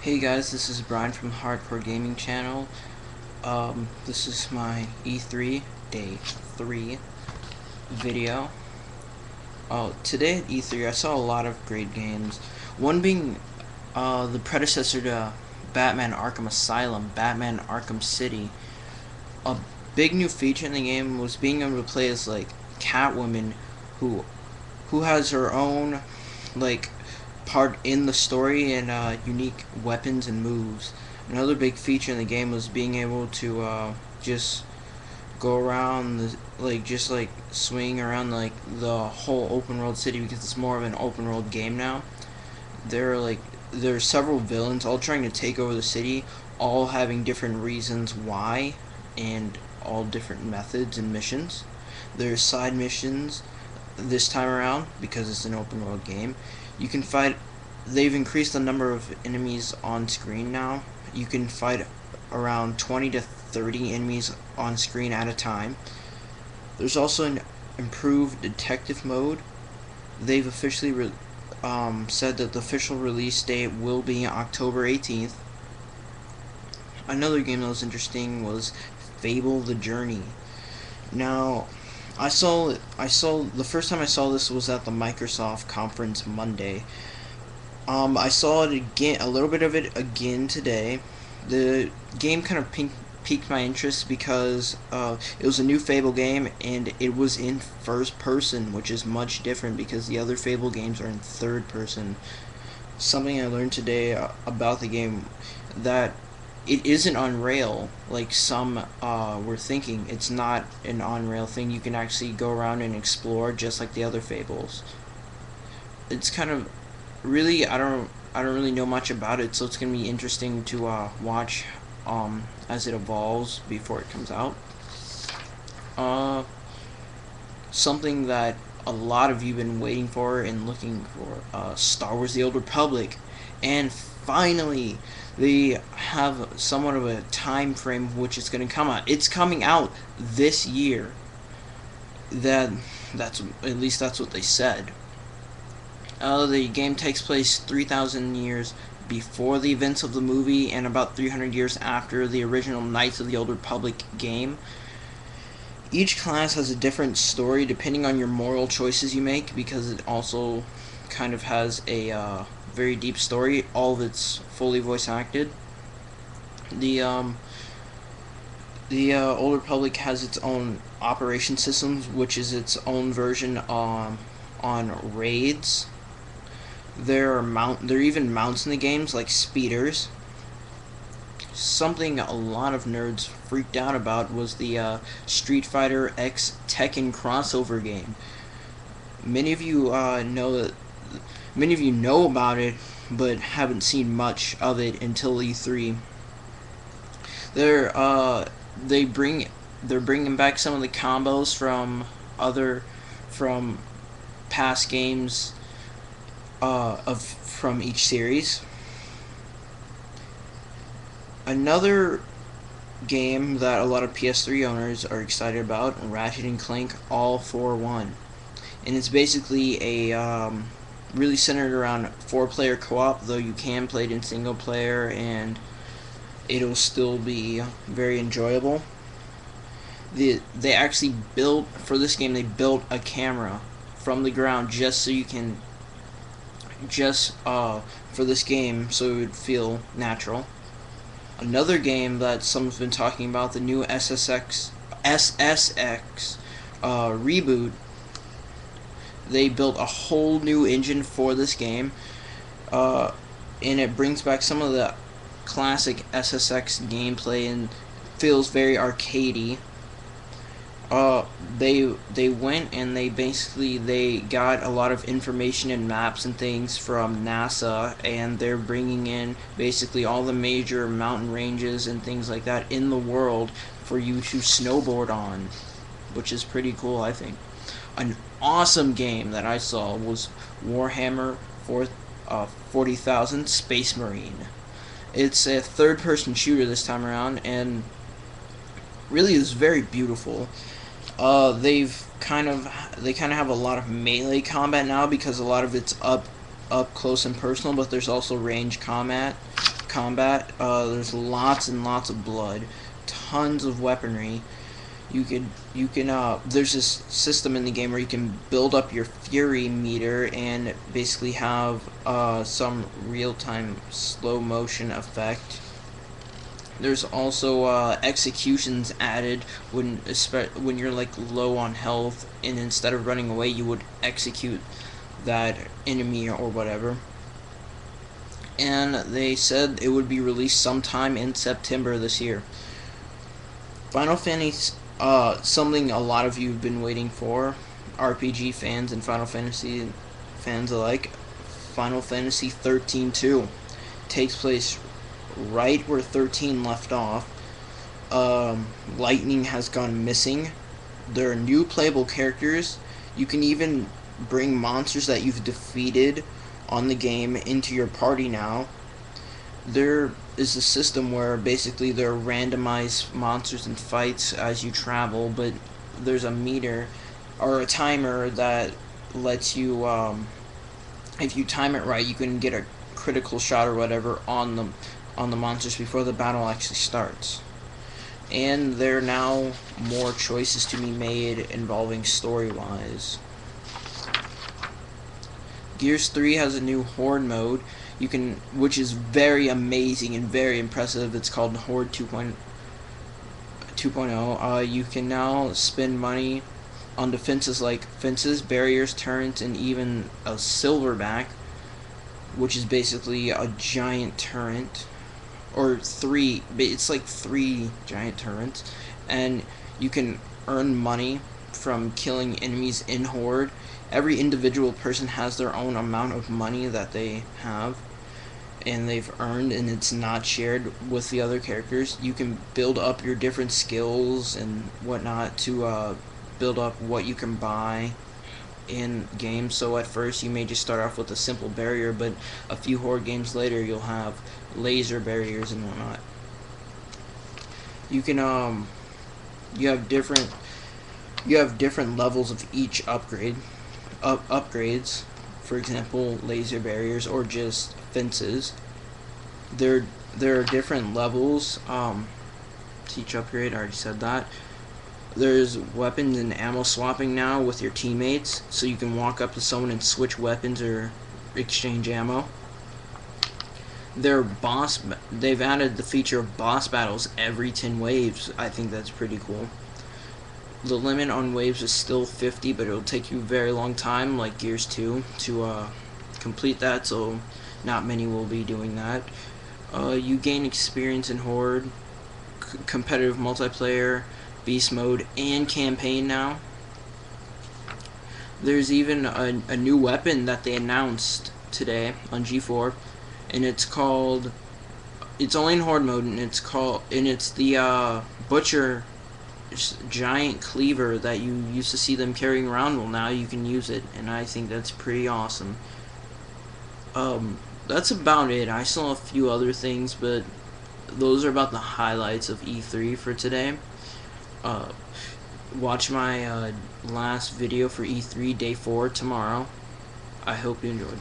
Hey guys, this is Brian from Hardcore Gaming Channel. This is my E3 Day 3 video. Today at E3 I saw a lot of great games. One being the predecessor to Batman Arkham Asylum, Batman Arkham City. A big new feature in the game was being able to play as like Catwoman, who has her own like part in the story and unique weapons and moves. Another big feature in the game was being able to just go around just like swing around like the whole open world city, because it's more of an open world game now. There are several villains all trying to take over the city, all having different reasons why, and all different methods and missions. There's side missions this time around because it's an open world game. You can fight. They've increased the number of enemies on screen now. You can fight around 20 to 30 enemies on screen at a time. There's also an improved detective mode. They've officially said that the official release date will be October 18th. Another game that was interesting was Fable: The Journey. Now, I saw the first time I saw this was at the Microsoft conference Monday. I saw it again, a little bit of it again today. The game kind of piqued my interest because it was a new Fable game and it was in first person, which is much different because the other Fable games are in third person. Something I learned today about the game, that it isn't on rail like some were thinking. It's not an on rail thing. You can actually go around and explore just like the other Fables. It's kind of really I don't really know much about it, so it's gonna be interesting to watch as it evolves before it comes out. Uh, Something that a lot of you've been waiting for and looking for, Star Wars: The Old Republic, and finally they have somewhat of a time frame of which it's going to come out. It's coming out this year. That that's at least that's what they said. The game takes place 3,000 years before the events of the movie and about 300 years after the original Knights of the Old Republic game. Each class has a different story depending on your moral choices you make, because it also kind of has a very deep story. All of it's fully voice acted. The Old Republic has its own operation systems, which is its own version on raids. There are even mounts in the games like speeders. Something a lot of nerds freaked out about was the Street Fighter X Tekken crossover game. Many of you know about it, but haven't seen much of it until E3. They're they're bringing back some of the combos from past games from each series. Another game that a lot of PS3 owners are excited about, Ratchet and Clank All for One, and it's basically a really centered around 4-player co-op, though you can play it in single player and it'll still be very enjoyable. They actually built for this game. They built a camera from the ground just so you can for this game, so it would feel natural. Another game that someone's been talking about, the new SSX reboot. They built a whole new engine for this game, and it brings back some of the classic SSX gameplay and feels very arcadey. They went and they got a lot of information and maps and things from NASA, and they're bringing in basically all the major mountain ranges and things like that in the world for you to snowboard on, which is pretty cool, I think. An awesome game that I saw was Warhammer 40,000 Space Marine. It's a third-person shooter this time around, and really is very beautiful. They kind of have a lot of melee combat now because a lot of it's up close and personal, but there's also range combat. combat. There's lots and lots of blood, tons of weaponry. There's this system in the game where you can build up your fury meter and basically have some real-time slow motion effect. There's also executions added when you're like low on health, and instead of running away you would execute that enemy or whatever. And they said it would be released sometime in September this year. Final Fantasy, something a lot of you have been waiting for, RPG fans and Final Fantasy fans alike. Final Fantasy 13-2 takes place right where 13 left off. Lightning has gone missing. There are new playable characters. You can even bring monsters that you've defeated on the game into your party now. There is a system where basically there are randomized monsters and fights as you travel, but there's a meter or a timer that lets you, if you time it right, you can get a critical shot or whatever on the monsters before the battle actually starts. And there are now more choices to be made involving story-wise. Gears 3 has a new Horde mode, which is very amazing and very impressive. It's called Horde 2.0. You can now spend money on defenses like fences, barriers, turrets, and even a silverback, which is basically a giant turret, or it's like 3 giant turrets, and you can earn money from killing enemies in Horde. Every individual person has their own amount of money that they have and they've earned, and it's not shared with the other characters. You can build up your different skills and whatnot to build up what you can buy in games. So at first you may just start off with a simple barrier, but a few Horde games later you'll have laser barriers and whatnot. You can you have different levels of each upgrades. For example, laser barriers or just fences. There are different levels to each upgrade. I already said that. There's weapons and ammo swapping now with your teammates, so you can walk up to someone and switch weapons or exchange ammo. They've added the feature of boss battles every 10 waves. I think that's pretty cool. The limit on waves is still 50, but it'll take you a very long time, like Gears 2, to complete that, so not many will be doing that. You gain experience in Horde, competitive multiplayer, beast mode, and campaign now. There's even a new weapon that they announced today on G4, and it's only in Horde mode, and it's the Butcher giant cleaver that you used to see them carrying around. Well, now you can use it, and I think that's pretty awesome. That's about it. I saw a few other things, but those are about the highlights of E3 for today. Watch my last video for E3 Day 4 tomorrow. I hope you enjoyed.